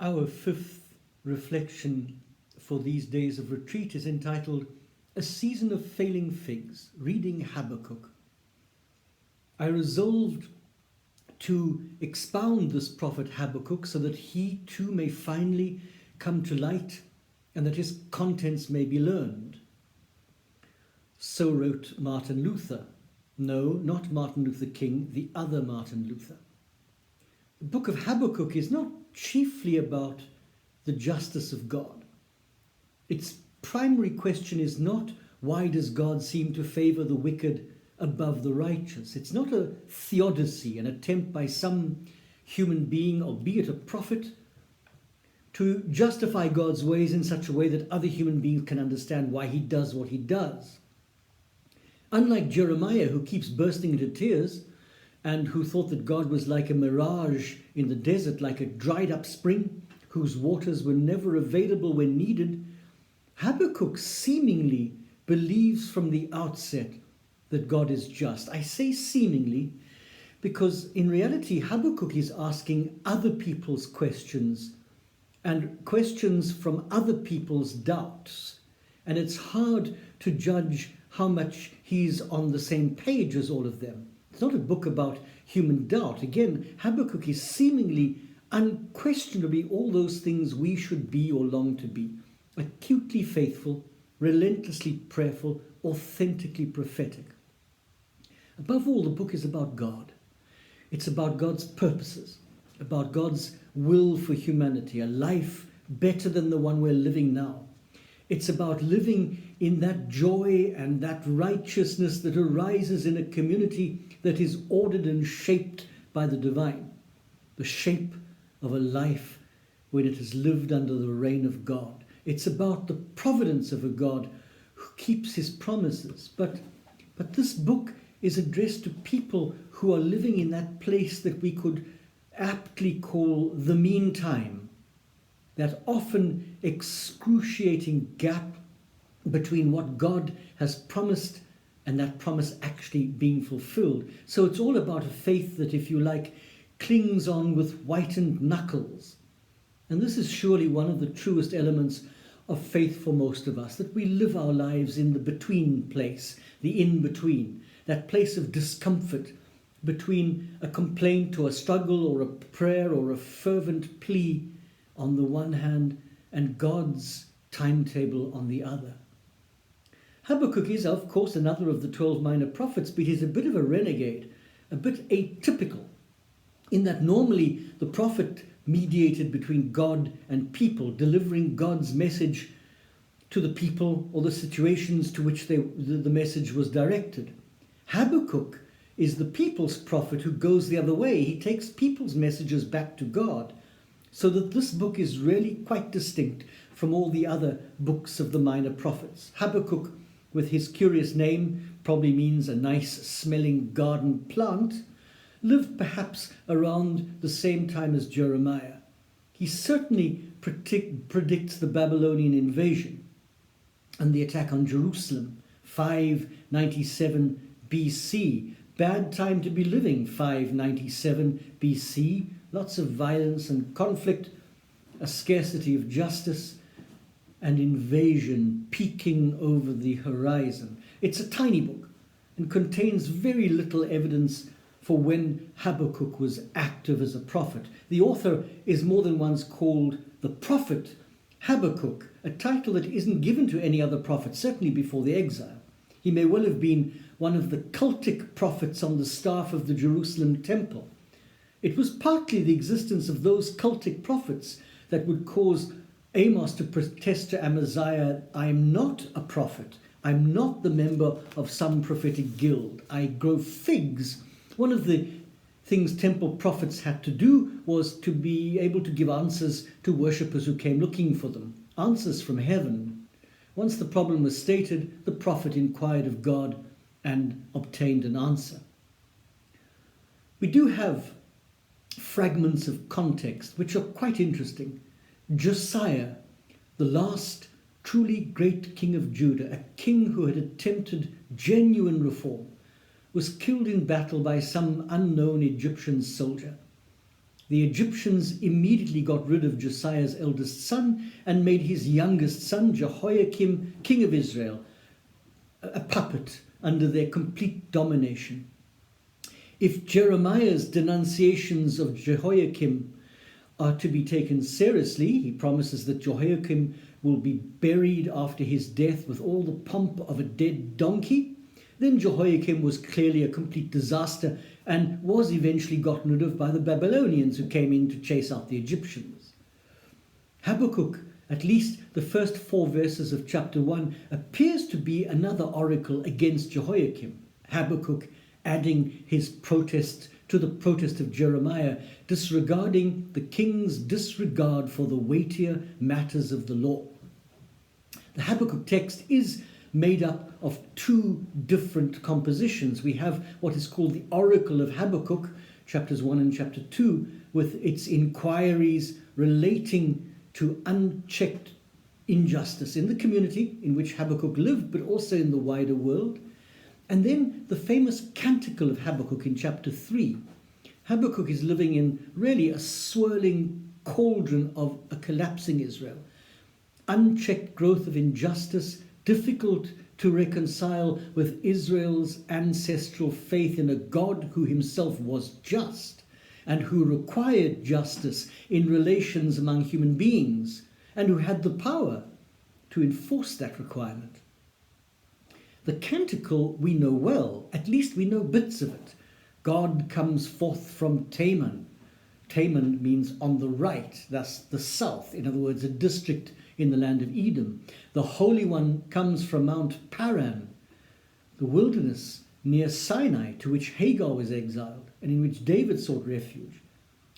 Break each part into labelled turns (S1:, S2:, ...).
S1: Our fifth reflection for these days of retreat is entitled A Season of Failing Figs, reading Habakkuk. I resolved to expound this prophet Habakkuk so that he too may finally come to light and that his contents may be learned. So wrote Martin Luther. No, not Martin Luther King, the other Martin Luther. The book of Habakkuk is not chiefly about the justice of God. Its primary question is not why does God seem to favor the wicked above the righteous. It's not a theodicy, an attempt by some human being, albeit a prophet, to justify God's ways in such a way that other human beings can understand why he does what he does. Unlike Jeremiah, who keeps bursting into tears and who thought that God was like a mirage in the desert, like a dried up spring whose waters were never available when needed, Habakkuk seemingly believes from the outset that God is just. I say seemingly because in reality Habakkuk is asking other people's questions and questions from other people's doubts. And it's hard to judge how much he's on the same page as all of them. It's not a book about human doubt. Again, Habakkuk is seemingly, unquestionably, all those things we should be or long to be. Acutely faithful, relentlessly prayerful, authentically prophetic. Above all, the book is about God. It's about God's purposes, about God's will for humanity, a life better than the one we're living now. It's about living in that joy and that righteousness that arises in a community that is ordered and shaped by the divine, the shape of a life when it has lived under the reign of God. It's about the providence of a God who keeps his promises. But this book is addressed to people who are living in that place that we could aptly call the meantime, that often excruciating gap between what God has promised and that promise actually being fulfilled. So it's all about a faith that, if you like, clings on with whitened knuckles. And this is surely one of the truest elements of faith for most of us, that we live our lives in the between place, the in-between, that place of discomfort between a complaint or a struggle or a prayer or a fervent plea on the one hand and God's timetable on the other. Habakkuk is, of course, another of the 12 minor prophets, but he's a bit of a renegade, a bit atypical, in that normally the prophet mediated between God and people, delivering God's message to the people or the situations to which the message was directed. Habakkuk is the people's prophet who goes the other way. He takes people's messages back to God, so that this book is really quite distinct from all the other books of the minor prophets. Habakkuk, with his curious name, probably means a nice smelling garden plant, lived perhaps around the same time as Jeremiah. He certainly predicts the Babylonian invasion and the attack on Jerusalem, 597 BC. Bad time to be living, 597 BC. Lots of violence and conflict, a scarcity of justice, and invasion peeking over the horizon. It's a tiny book and contains very little evidence for when Habakkuk was active as a prophet. The author is more than once called the prophet Habakkuk, a title that isn't given to any other prophet, certainly before the exile. He may well have been one of the cultic prophets on the staff of the Jerusalem temple. It was partly the existence of those cultic prophets that would cause Amos to protest to Amaziah, I'm not a prophet. I'm not the member of some prophetic guild. I grow figs. One of the things temple prophets had to do was to be able to give answers to worshippers who came looking for them. Answers from heaven. Once the problem was stated, the prophet inquired of God and obtained an answer. We do have fragments of context which are quite interesting. Josiah, the last truly great king of Judah, a king who had attempted genuine reform, was killed in battle by some unknown Egyptian soldier. The Egyptians immediately got rid of Josiah's eldest son and made his youngest son, Jehoiakim, king of Israel, a puppet under their complete domination. If Jeremiah's denunciations of Jehoiakim are to be taken seriously, he promises that Jehoiakim will be buried after his death with all the pomp of a dead donkey, then Jehoiakim was clearly a complete disaster and was eventually gotten rid of by the Babylonians, who came in to chase out the Egyptians. Habakkuk, at least the first 4 verses of chapter 1, appears to be another oracle against Jehoiakim. Habakkuk adding his protest to the protest of Jeremiah, disregarding the king's disregard for the weightier matters of the law. The Habakkuk text is made up of 2 different compositions. We have what is called the Oracle of Habakkuk, chapters 1 and chapter 2, with its inquiries relating to unchecked injustice in the community in which Habakkuk lived, but also in the wider world. And then the famous Canticle of Habakkuk in chapter 3. Habakkuk is living in really a swirling cauldron of a collapsing Israel. Unchecked growth of injustice, difficult to reconcile with Israel's ancestral faith in a God who himself was just and who required justice in relations among human beings and who had the power to enforce that requirement. The canticle we know well, at least we know bits of it. God comes forth from Teman. Teman means on the right, thus the south, in other words, a district in the land of Edom. The Holy One comes from Mount Paran, the wilderness near Sinai, to which Hagar was exiled and in which David sought refuge.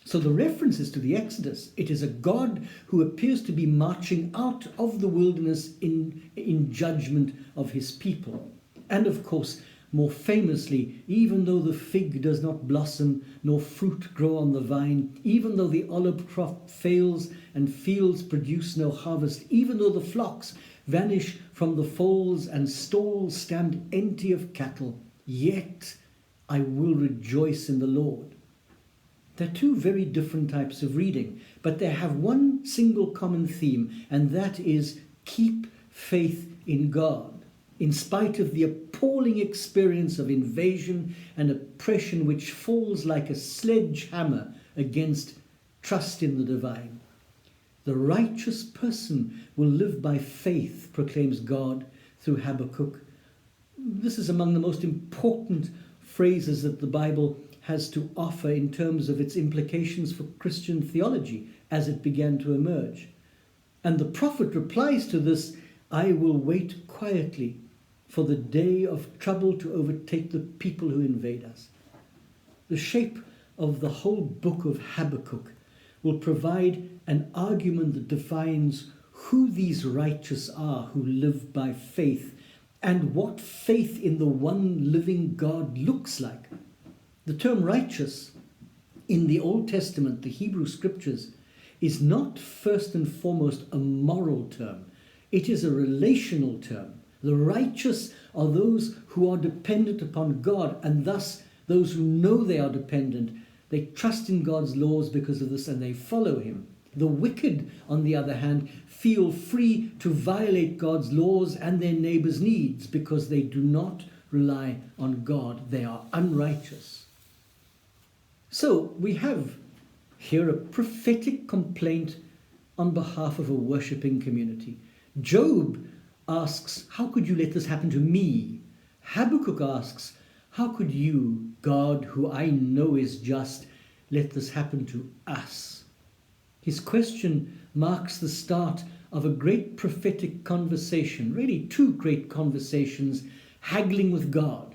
S1: So the reference is to the Exodus. It is a God who appears to be marching out of the wilderness in judgment of his people. And of course, more famously, even though the fig does not blossom, nor fruit grow on the vine, even though the olive crop fails and fields produce no harvest, even though the flocks vanish from the folds and stalls stand empty of cattle, yet I will rejoice in the Lord. They're 2 very different types of reading, but they have one single common theme, and that is keep faith in God. In spite of the appalling experience of invasion and oppression which falls like a sledgehammer against trust in the divine. The righteous person will live by faith, proclaims God through Habakkuk. This is among the most important phrases that the Bible has to offer in terms of its implications for Christian theology as it began to emerge. And the prophet replies to this, I will wait quietly for the day of trouble to overtake the people who invade us. The shape of the whole book of Habakkuk will provide an argument that defines who these righteous are who live by faith and what faith in the one living God looks like. The term righteous in the Old Testament, the Hebrew scriptures, is not first and foremost a moral term. It is a relational term. The righteous are those who are dependent upon God, and thus those who know they are dependent. They trust in God's laws because of this and they follow him. The wicked, on the other hand, feel free to violate God's laws and their neighbor's needs because they do not rely on God. They are unrighteous. So we have here a prophetic complaint on behalf of a worshipping community. Job asks, how could you let this happen to me? Habakkuk asks, how could you, God, who I know is just, let this happen to us? His question marks the start of a great prophetic conversation, really 2 great conversations, haggling with God,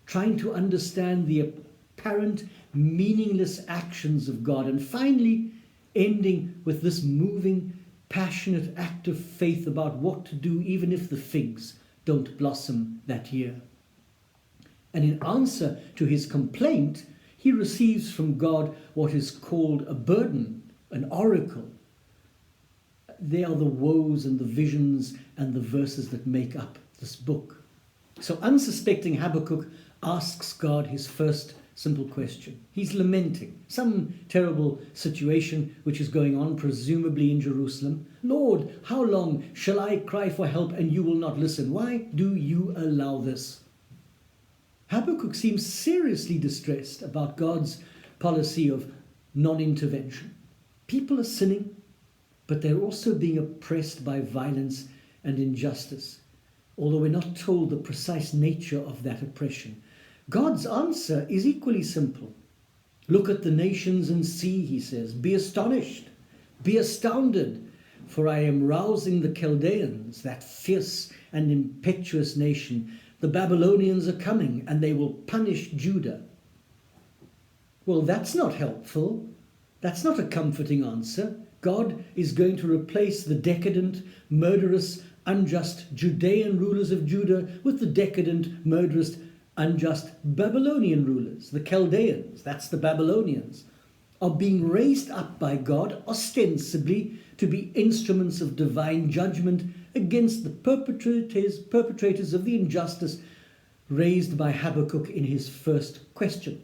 S1: trying to understand the apparent meaningless actions of God, and finally ending with this moving, passionate act of faith about what to do even if the figs don't blossom that year. And in answer to his complaint, he receives from God what is called a burden, an oracle. They are the woes and the visions and the verses that make up this book. So unsuspecting Habakkuk asks God his first Simple question. He's lamenting some terrible situation which is going on, presumably in Jerusalem. Lord, how long shall I cry for help and you will not listen? Why do you allow this? Habakkuk seems seriously distressed about God's policy of non-intervention. People are sinning, but they're also being oppressed by violence and injustice, although we're not told the precise nature of that oppression. God's answer is equally simple. Look at the nations and see, he says. Be astonished, be astounded, for I am rousing the Chaldeans, that fierce and impetuous nation. The Babylonians are coming, and they will punish Judah. Well, that's not helpful. That's not a comforting answer. God is going to replace the decadent, murderous, unjust Judean rulers of Judah with the decadent, murderous, unjust Babylonian rulers. The Chaldeans, that's the Babylonians, are being raised up by God ostensibly to be instruments of divine judgment against the perpetrators of the injustice raised by Habakkuk in his first question.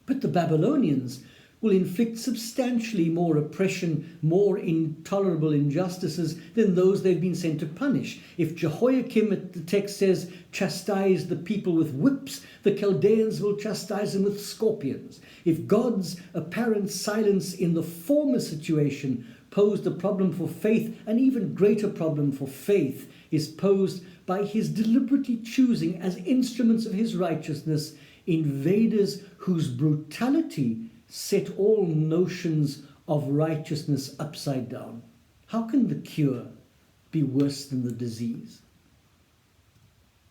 S1: But the Babylonians will inflict substantially more oppression, more intolerable injustices than those they've been sent to punish. If Jehoiakim, the text says, chastised the people with whips, the Chaldeans will chastise them with scorpions. If God's apparent silence in the former situation posed a problem for faith, an even greater problem for faith is posed by his deliberately choosing as instruments of his righteousness invaders whose brutality set all notions of righteousness upside down. How can the cure be worse than the disease?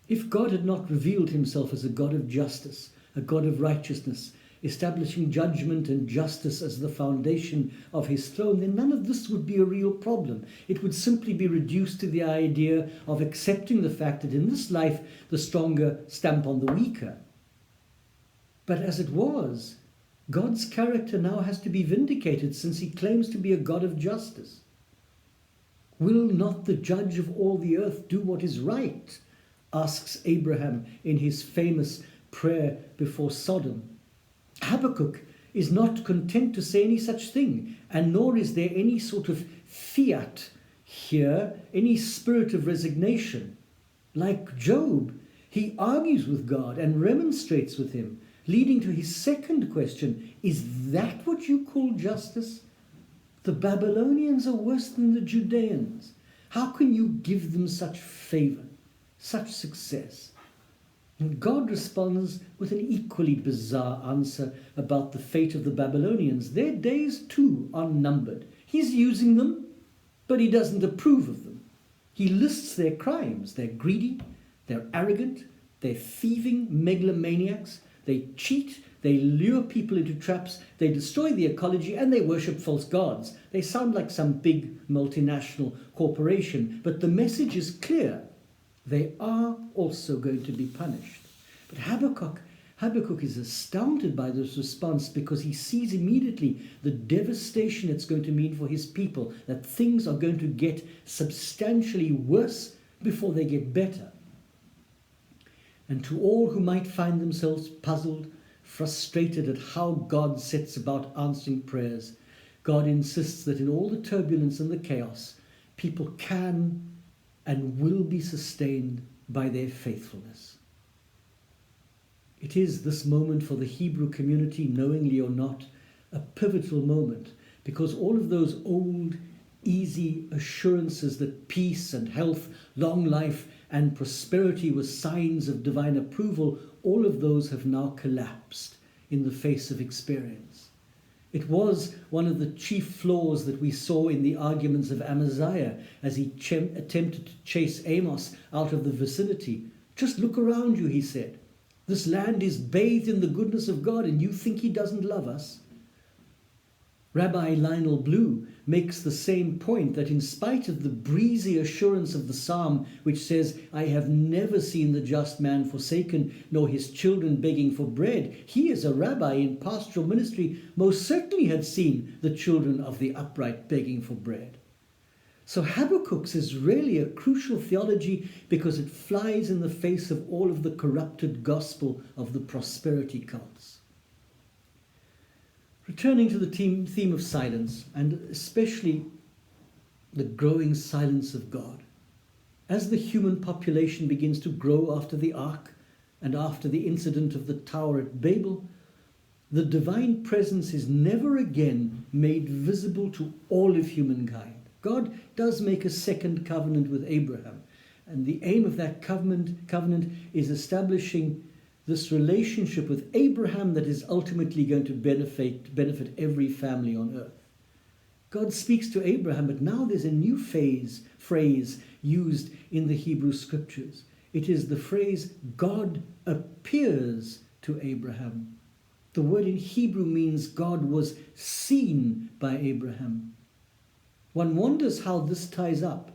S1: If God had not revealed himself as a God of justice, a God of righteousness, establishing judgment and justice as the foundation of his throne, then none of this would be a real problem. It would simply be reduced to the idea of accepting the fact that in this life the stronger stamp on the weaker. But as it was, God's character now has to be vindicated since he claims to be a God of justice. Will not the judge of all the earth do what is right? Asks Abraham in his famous prayer before Sodom. Habakkuk is not content to say any such thing, and nor is there any sort of fiat here, any spirit of resignation. Like Job, he argues with God and remonstrates with him, leading to his second question, is that what you call justice? The Babylonians are worse than the Judeans. How can you give them such favor, such success? And God responds with an equally bizarre answer about the fate of the Babylonians. Their days too are numbered. He's using them, but he doesn't approve of them. He lists their crimes. They're greedy, they're arrogant, they're thieving megalomaniacs. They cheat, they lure people into traps, they destroy the ecology, and they worship false gods. They sound like some big multinational corporation, but the message is clear. They are also going to be punished. But Habakkuk is astounded by this response because he sees immediately the devastation it's going to mean for his people, that things are going to get substantially worse before they get better. And to all who might find themselves puzzled, frustrated at how God sets about answering prayers, God insists that in all the turbulence and the chaos, people can and will be sustained by their faithfulness. It is this moment for the Hebrew community, knowingly or not, a pivotal moment, because all of those old, easy assurances that peace and health, long life and prosperity were signs of divine approval, all of those have now collapsed in the face of experience. It was one of the chief flaws that we saw in the arguments of Amaziah as he attempted to chase Amos out of the vicinity. Just look around you, he said. This land is bathed in the goodness of God, and you think he doesn't love us? Rabbi Lionel Blue makes the same point, that in spite of the breezy assurance of the psalm, which says, I have never seen the just man forsaken, nor his children begging for bread, he as a rabbi in pastoral ministry most certainly had seen the children of the upright begging for bread. So Habakkuk's is really a crucial theology because it flies in the face of all of the corrupted gospel of the prosperity cults. Returning to the theme of silence, and especially the growing silence of God. As the human population begins to grow after the ark and after the incident of the tower at Babel, the divine presence is never again made visible to all of humankind. God does make a second covenant with Abraham, and the aim of that covenant is establishing this relationship with Abraham that is ultimately going to benefit every family on earth. God speaks to Abraham, but now there's a new phrase used in the Hebrew scriptures. It is the phrase, God appears to Abraham. The word in Hebrew means God was seen by Abraham. One wonders how this ties up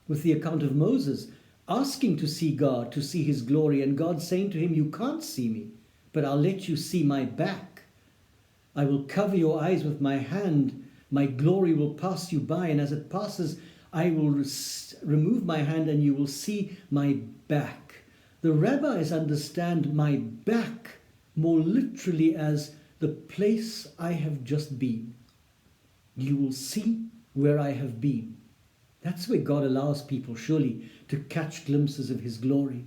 S1: with the account of Moses asking to see God, to see his glory, and God saying to him, you can't see me, but I'll let you see my back. I will cover your eyes with my hand. My glory will pass you by, and as it passes, I will remove my hand and you will see my back. The rabbis understand my back more literally as the place I have just been. You will see where I have been. That's where God allows people, surely, to catch glimpses of his glory,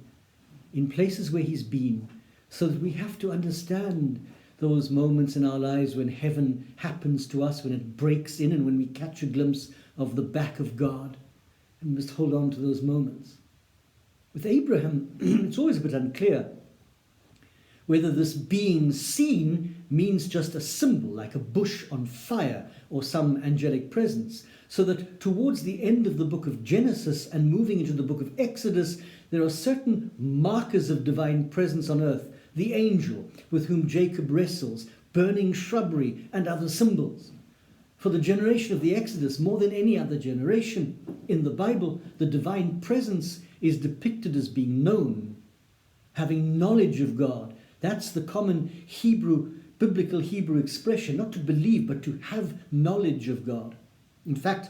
S1: in places where he's been, so that we have to understand those moments in our lives when heaven happens to us, when it breaks in, and when we catch a glimpse of the back of God. And we must hold on to those moments. With Abraham, it's always a bit unclear whether this being seen means just a symbol, like a bush on fire, or some angelic presence. So that towards the end of the book of Genesis and moving into the book of Exodus, there are certain markers of divine presence on earth. The angel with whom Jacob wrestles, burning shrubbery, and other symbols. For the generation of the Exodus, more than any other generation in the Bible, the divine presence is depicted as being known, having knowledge of God. That's the common biblical Hebrew expression, not to believe, but to have knowledge of God. In fact,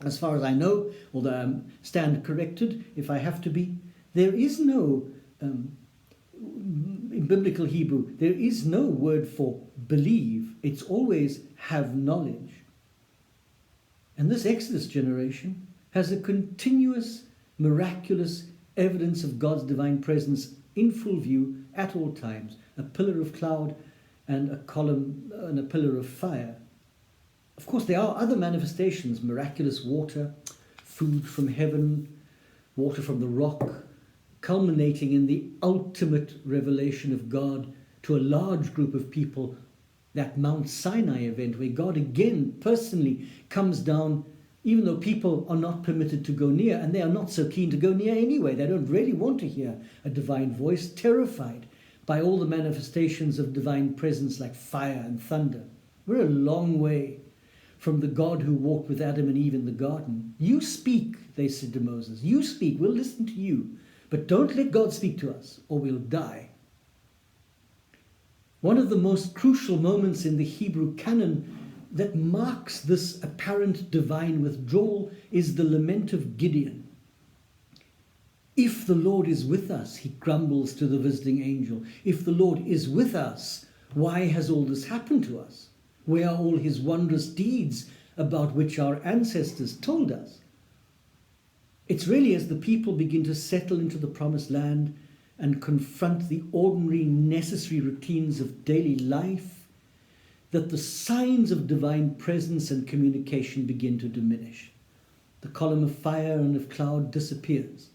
S1: as far as I know, although I stand corrected if I have to be, there is no, in biblical Hebrew, there is no word for believe. It's always have knowledge. And this Exodus generation has a continuous, miraculous evidence of God's divine presence in full view at all times. A pillar of cloud and a column and a pillar of fire. Of course, there are other manifestations, miraculous water, food from heaven, water from the rock, culminating in the ultimate revelation of God to a large group of people, that Mount Sinai event where God again personally comes down, even though people are not permitted to go near, and they are not so keen to go near anyway. They don't really want to hear a divine voice, terrified by all the manifestations of divine presence like fire and thunder. We're a long way from the God who walked with Adam and Eve in the garden. You speak, they said to Moses. You speak, we'll listen to you. But don't let God speak to us, or we'll die. One of the most crucial moments in the Hebrew canon that marks this apparent divine withdrawal is the lament of Gideon. If the Lord is with us, he grumbles to the visiting angel. If the Lord is with us, why has all this happened to us? Where are all his wondrous deeds about which our ancestors told us? It's really as the people begin to settle into the promised land and confront the ordinary, necessary routines of daily life that the signs of divine presence and communication begin to diminish. The column of fire and of cloud disappears.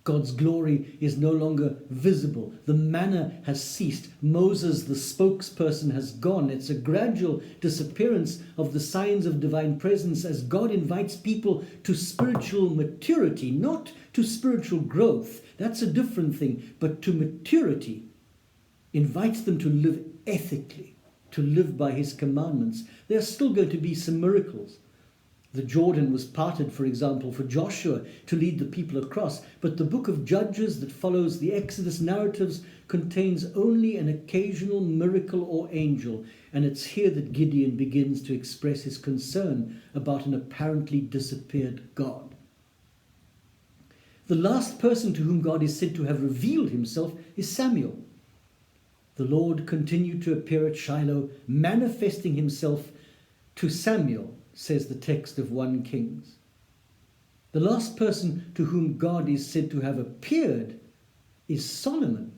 S1: God's glory is no longer visible. The manna has ceased. Moses, the spokesperson, has gone. It's a gradual disappearance of the signs of divine presence as God invites people to spiritual maturity, not to spiritual growth. That's a different thing, but to maturity. Invites them to live ethically, to live by his commandments. There are still going to be some miracles. The Jordan was parted, for example, for Joshua to lead the people across, but the book of Judges that follows the Exodus narratives contains only an occasional miracle or angel, and it's here that Gideon begins to express his concern about an apparently disappeared God. The last person to whom God is said to have revealed himself is Samuel. The Lord continued to appear at Shiloh, manifesting himself to Samuel, says the text of 1 Kings. The last person to whom God is said to have appeared is Solomon.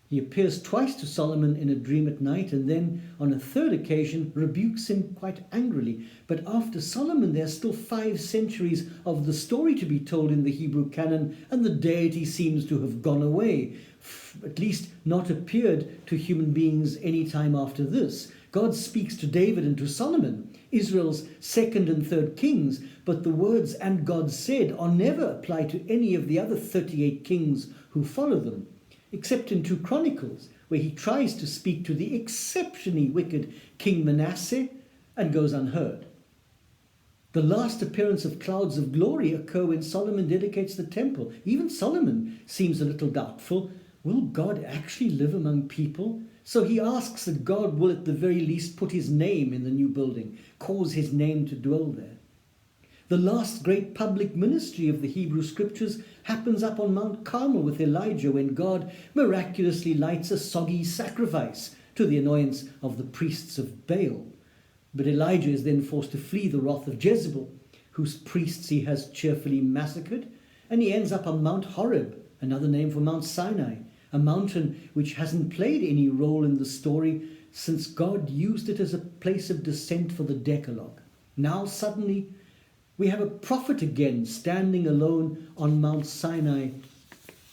S1: He appears twice to Solomon in a dream at night, and then on a third occasion rebukes him quite angrily. But after Solomon, there are still 5 centuries of the story to be told in the Hebrew canon, and the deity seems to have gone away, at least not appeared to human beings any time after this. God speaks to David and to Solomon, Israel's second and third kings, but the words "and God said" are never applied to any of the other 38 kings who follow them, except in 2 Chronicles, where he tries to speak to the exceptionally wicked King Manasseh and goes unheard. The last appearance of clouds of glory occur when Solomon dedicates the temple. Even Solomon seems a little doubtful. Will God actually live among people? So he asks that God will at the very least put his name in the new building, cause his name to dwell there. The last great public ministry of the Hebrew scriptures happens up on Mount Carmel with Elijah, when God miraculously lights a soggy sacrifice to the annoyance of the priests of Baal. But Elijah is then forced to flee the wrath of Jezebel, whose priests he has cheerfully massacred, and he ends up on Mount Horeb, another name for Mount Sinai, a mountain which hasn't played any role in the story since God used it as a place of descent for the Decalogue. Now suddenly we have a prophet again standing alone on Mount Sinai,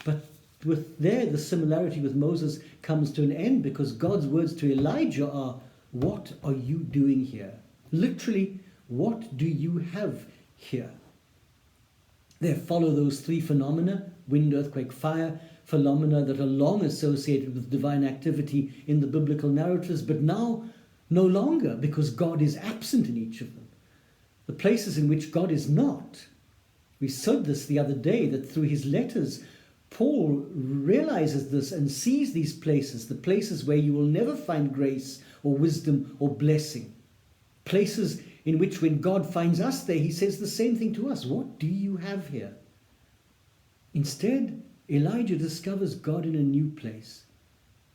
S1: but the similarity with Moses comes to an end, because God's words to Elijah are, "What are you doing here?" Literally, what do you have here? There follow those 3 phenomena, wind, earthquake, fire, phenomena that are long associated with divine activity in the biblical narratives, but now no longer, because God is absent in each of them. The places in which God is not. We said this the other day, that through his letters, Paul realizes this and sees these places, the places where you will never find grace or wisdom or blessing. Places in which when God finds us there, he says the same thing to us. What do you have here? Instead, Elijah discovers God in a new place,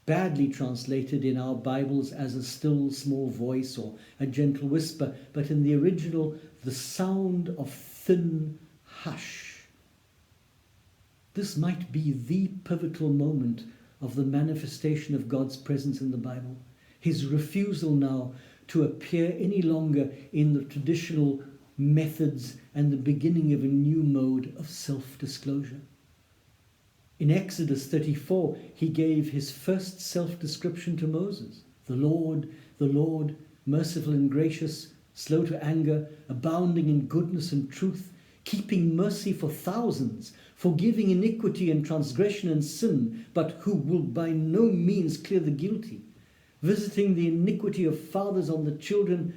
S1: badly translated in our Bibles as a still small voice or a gentle whisper, but in the original, the sound of thin hush. This might be the pivotal moment of the manifestation of God's presence in the Bible. His refusal now to appear any longer in the traditional methods and the beginning of a new mode of self-disclosure. In Exodus 34, he gave his first self-description to Moses. The Lord, merciful and gracious, slow to anger, abounding in goodness and truth, keeping mercy for thousands, forgiving iniquity and transgression and sin, but who will by no means clear the guilty, visiting the iniquity of fathers on the children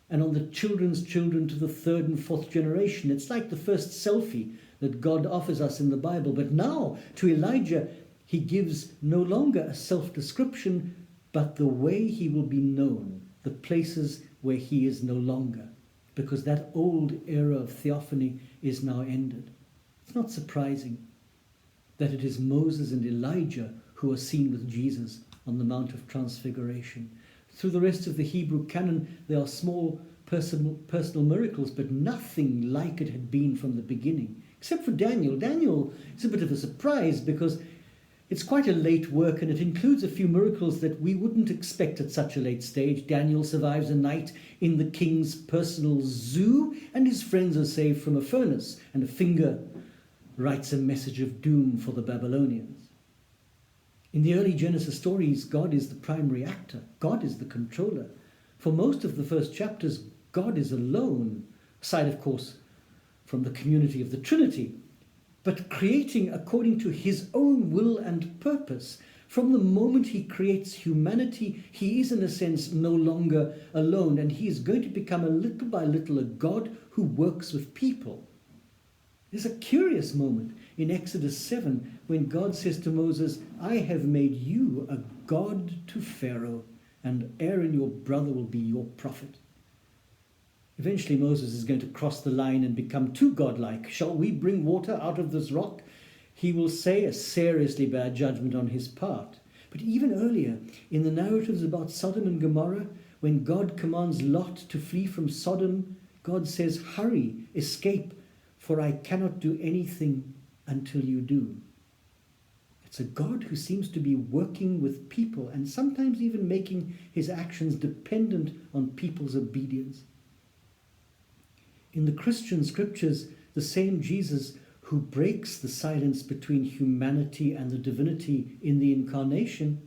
S1: and on the children's children to the 3rd and 4th generation. It's like the first selfie that God offers us in the Bible. But now, to Elijah, he gives no longer a self-description, but the way he will be known, the places where he is no longer, because that old era of theophany is now ended. It's not surprising that it is Moses and Elijah who are seen with Jesus on the Mount of Transfiguration. Through the rest of the Hebrew canon, there are small personal miracles, but nothing like it had been from the beginning. Except for Daniel. Daniel is a bit of a surprise because it's quite a late work, and it includes a few miracles that we wouldn't expect at such a late stage. Daniel survives a night in the king's personal zoo, and his friends are saved from a furnace, and a finger writes a message of doom for the Babylonians. In the early Genesis stories, God is the primary actor. God is the controller. For most of the first chapters, God is alone, aside, of course, from the community of the Trinity, but creating according to his own will and purpose, From the moment he creates humanity, he is in a sense no longer alone, and he is going to become a little by little a God who works with people. There's a curious moment in Exodus 7 when God says to Moses, I have made you a God to Pharaoh, and Aaron your brother will be your prophet. Eventually Moses is going to cross the line and become too godlike. Shall we bring water out of this rock? He will say a seriously bad judgment on his part. But even earlier, in the narratives about Sodom and Gomorrah, when God commands Lot to flee from Sodom, God says, hurry, escape, for I cannot do anything until you do. It's a God who seems to be working with people and sometimes even making his actions dependent on people's obedience. In the Christian scriptures, the same Jesus who breaks the silence between humanity and the divinity in the incarnation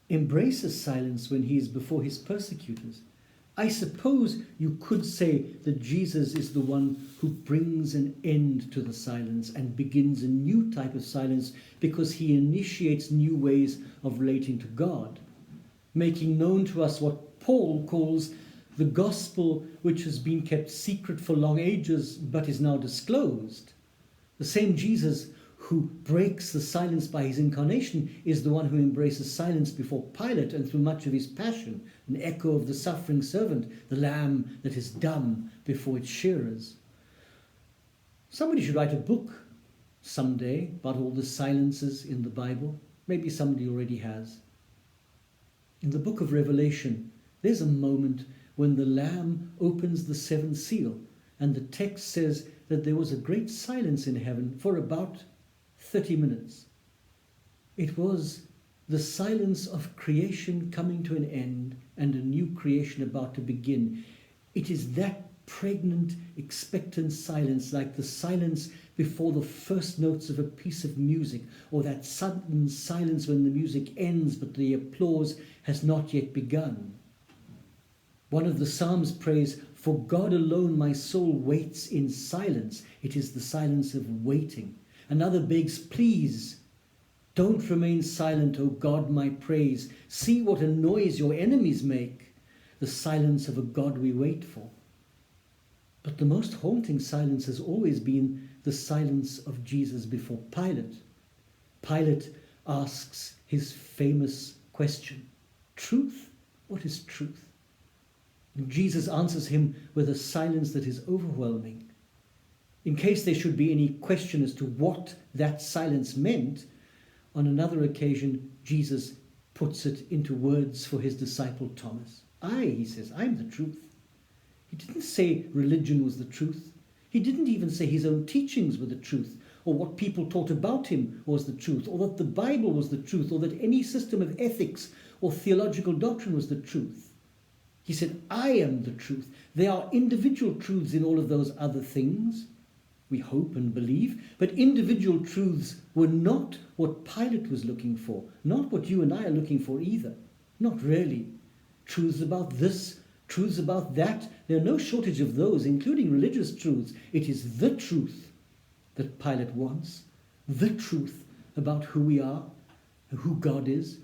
S1: embraces silence when he is before his persecutors. I suppose you could say that Jesus is the one who brings an end to the silence and begins a new type of silence because he initiates new ways of relating to God, making known to us what Paul calls the gospel which has been kept secret for long ages but is now disclosed. The same Jesus who breaks the silence by his incarnation is the one who embraces silence before Pilate and through much of his passion, an echo of the suffering servant, the lamb that is dumb before its shearers. Somebody should write a book someday about all the silences in the Bible. Maybe somebody already has. In the book of Revelation, there's a moment when the Lamb opens the seventh seal, and the text says that there was a great silence in heaven for about 30 minutes. It was the silence of creation coming to an end and a new creation about to begin. It is that pregnant, expectant silence, like the silence before the first notes of a piece of music, or that sudden silence when the music ends but the applause has not yet begun. One of the Psalms prays, "For God alone my soul waits in silence." It is the silence of waiting. Another begs, "Please, don't remain silent, O God, my praise. See what a noise your enemies make." The silence of a God we wait for. But the most haunting silence has always been the silence of Jesus before Pilate. Pilate asks his famous question, "Truth? What is truth?" And Jesus answers him with a silence that is overwhelming. In case there should be any question as to what that silence meant, on another occasion, Jesus puts it into words for his disciple Thomas. He says, "I'm the truth." He didn't say religion was the truth. He didn't even say his own teachings were the truth, or what people taught about him was the truth, or that the Bible was the truth, or that any system of ethics or theological doctrine was the truth. He said, "I am the truth." There are individual truths in all of those other things, we hope and believe, but individual truths were not what Pilate was looking for, not what you and I are looking for either. Not really. Truths about this, truths about that, there are no shortage of those, including religious truths. It is the truth that Pilate wants, the truth about who we are, who God is,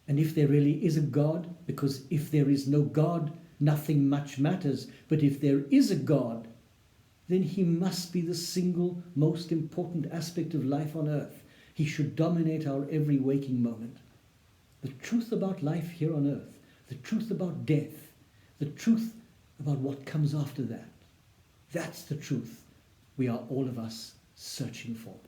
S1: and if there really is a God, because if there is no God, nothing much matters. But if there is a God, then he must be the single most important aspect of life on earth. He should dominate our every waking moment. The truth about life here on earth, the truth about death, the truth about what comes after that. That's the truth we are all of us searching for.